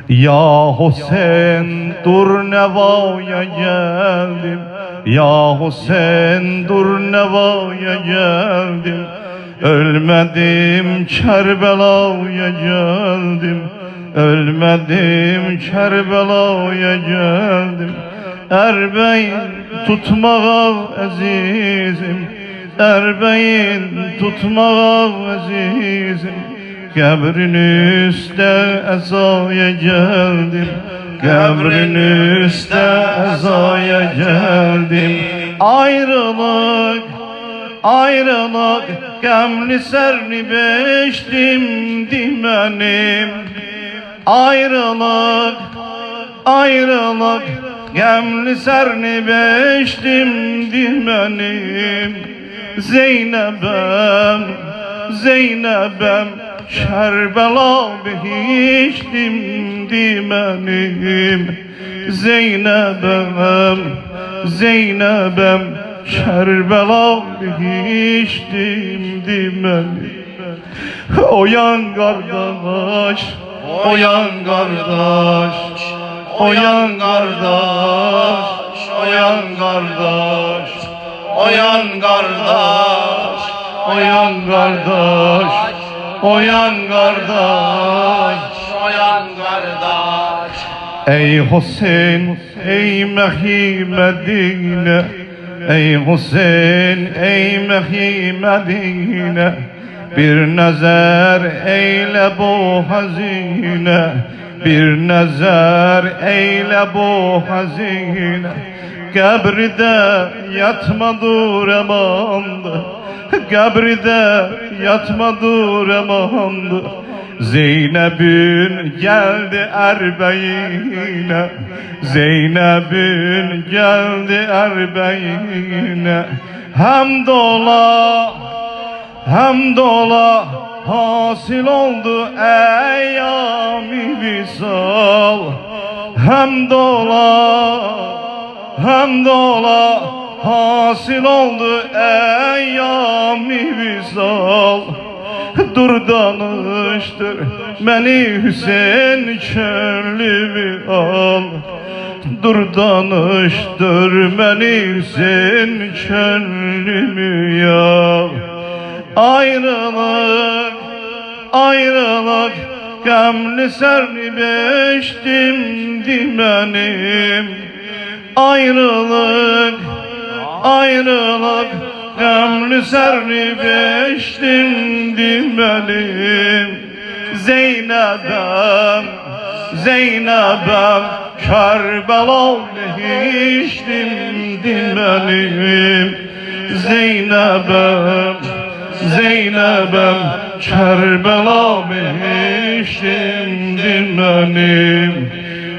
Yahu sen dur nevaya geldim, yahu sen dur nevaya geldim. Ölmedim Kerbela'ya geldim, ölmedim Kerbela'ya geldim. Erbeyin tutmağa azizim, erbeyin tutmağa azizim. Qəbrin üstə əzaya gəldim, qəbrin üstə əzaya gəldim. Ayrılıq, ayrılıq, qəmli sərni beşdimdi mənim. Ayrılıq, ayrılıq, qəmli sərni beşdimdi mənim. Zeynəbəm, Zeynəbəm, Kerbela behiştimdi mənim. Zeynəbəm, Zeynəbəm, Kerbela behiştimdi mənim. Oyan qardaş, oyan qardaş, oyan qardaş, oyan qardaş, oyan qardaş, oyan qardaş, oyan qardaş, oyan qardaş. Ey Hüseyin, ey Məhi Mədinə, ey Hüseyin, ey Məhi Mədinə. Bir nəzər eylə bu həzinə, bir nəzər eylə bu həzinə. Qəbridə yatmadır əmandır, qəbridə yatmadır əmandır. Zeynəbün gəldi ərbəyinə, Zeynəbün gəldi ərbəyinə. Həmd ola, həmd ola, hasil oldu əyyam-ı visal. Həmd ola, həmd ola, hasil oldu əyyam-ı visal. Dur danıştır beni Hüseyin könlümü al. Dur danıştır beni Hüseyin könlümü al. Ayrılık, ayrılık, qəmli sərni beşdimdi mənim. Ayrılık, ayrılık, qəmli sərni beşdimdi mənim. Zeynəbəm, Zeynəbəm, Kerbela behiştimdi mənim. Zeynəbəm, Zeynəbəm, Kerbela behiştimdi mənim.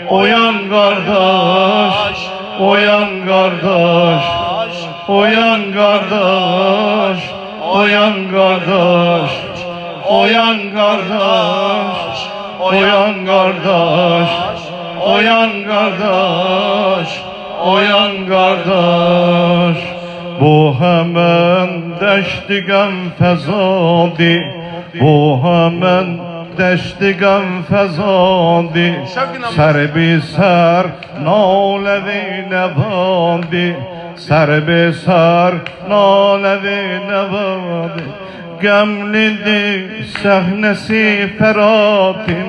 Oyan qardaş, oyan qardaş, oyan qardaş, oyan qardaş, oyan qardaş, oyan qardaş, oyan qardaş, oyan qardaş. Bu həmən dəşti qəm fəzadi, bu həmən dəşti qəm fəzadi. Sər-bi sər naləvi nəvadi, sər-bi sər naləvi nəvadi. Qəmlidir səhnəsi fəratin,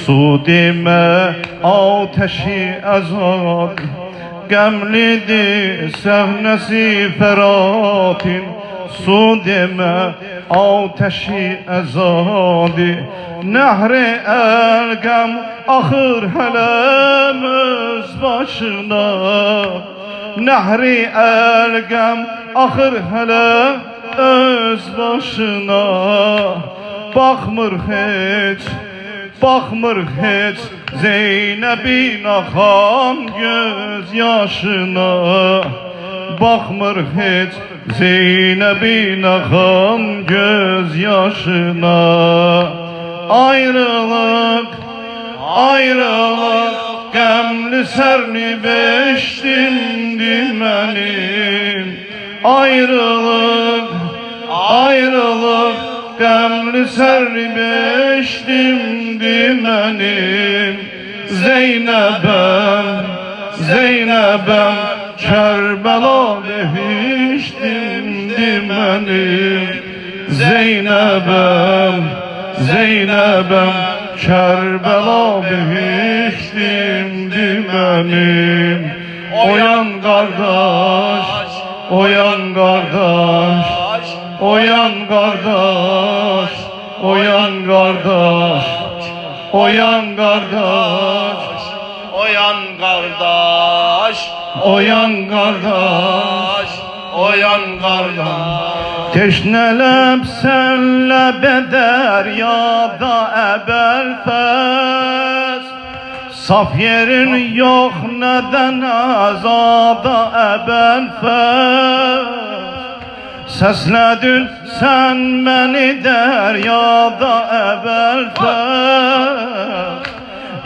su demə ateşi əzadi. Qəmlidir səhnəsi fəratin, su demə ateşi əzadi. Nəhri əlqəm axır hələm öz başına, nəhri əlqəm axır hələm öz başına. Baxmır heç, baxmır heç Zeynəbin axan göz yaşına. Baxmır heç Zeynəbin axan göz yaşına. Ayrılık, ayrılık, qəmli sərni beşdimdi mənim. Ayrılık, ayrılık, qəmli sərni beşdimdi mənim. Zeynep'em, Zeynep'em Kerbela behiştimdi benim. Zeynep'em, Zeynep'em Kerbela behiştimdi benim. Oyan kardeş, oyan kardeş, oyan kardeş, oyan kardeş, oyan kardeş, Oyan kardeş, oyan kardeş, oyan kardeş. teşnelep senle beder ya da ebelfes. Saf yerin yok neden azada ebelfes. Sesledin sen beni deryada ebelfes.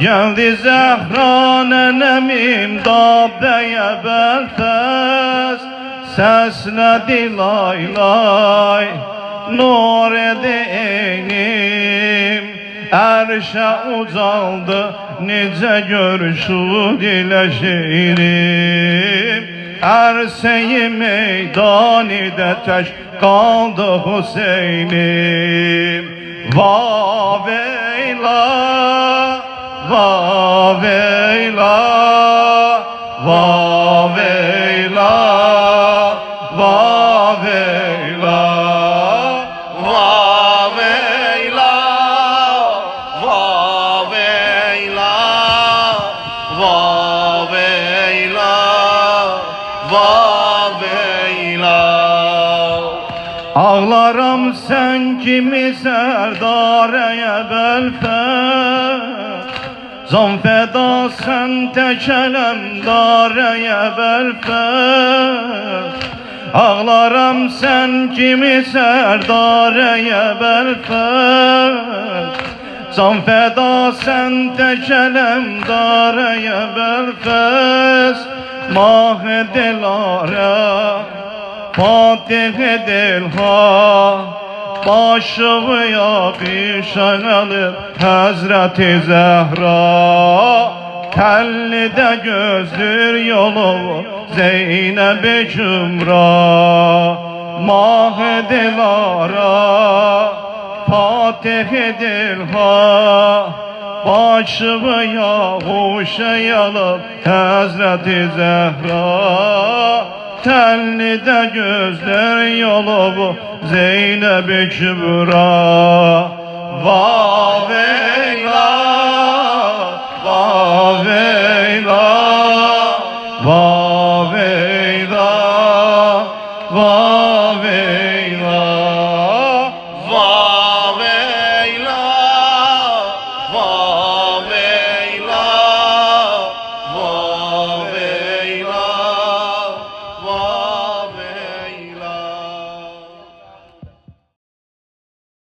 Geldi Zehra nenemin dabeye belfes. Sesledi lay lay nur edeyim. Erşe uzaldı nice görüşü dileşirim. Erseyi meydanide teş kaldı Hüseyin'im. Vaveyla, vaveyla, vaveyla, vaveyla, Vaveyla, vaveyla, vaveyla, vaveyla. ağlarım sen kimi serdareye belfes. Zan feda sen tekelem dareye belfes. Ağlarım sen kimi serdareye belfes. Zan feda sen tekelem dareye belfes. Mah dilara Fatih dilha başımı yakışan alır Hazreti Zehra. Telli de gözdür yolu Zeynep-i Cümra. Mah dilara Fatih dilha başımı yakışan Hazreti Zehra. Telli de gözler yolu bu Zeynep-i Kübra. Vaveyla, vaveyla, vaveyla, vaveyla.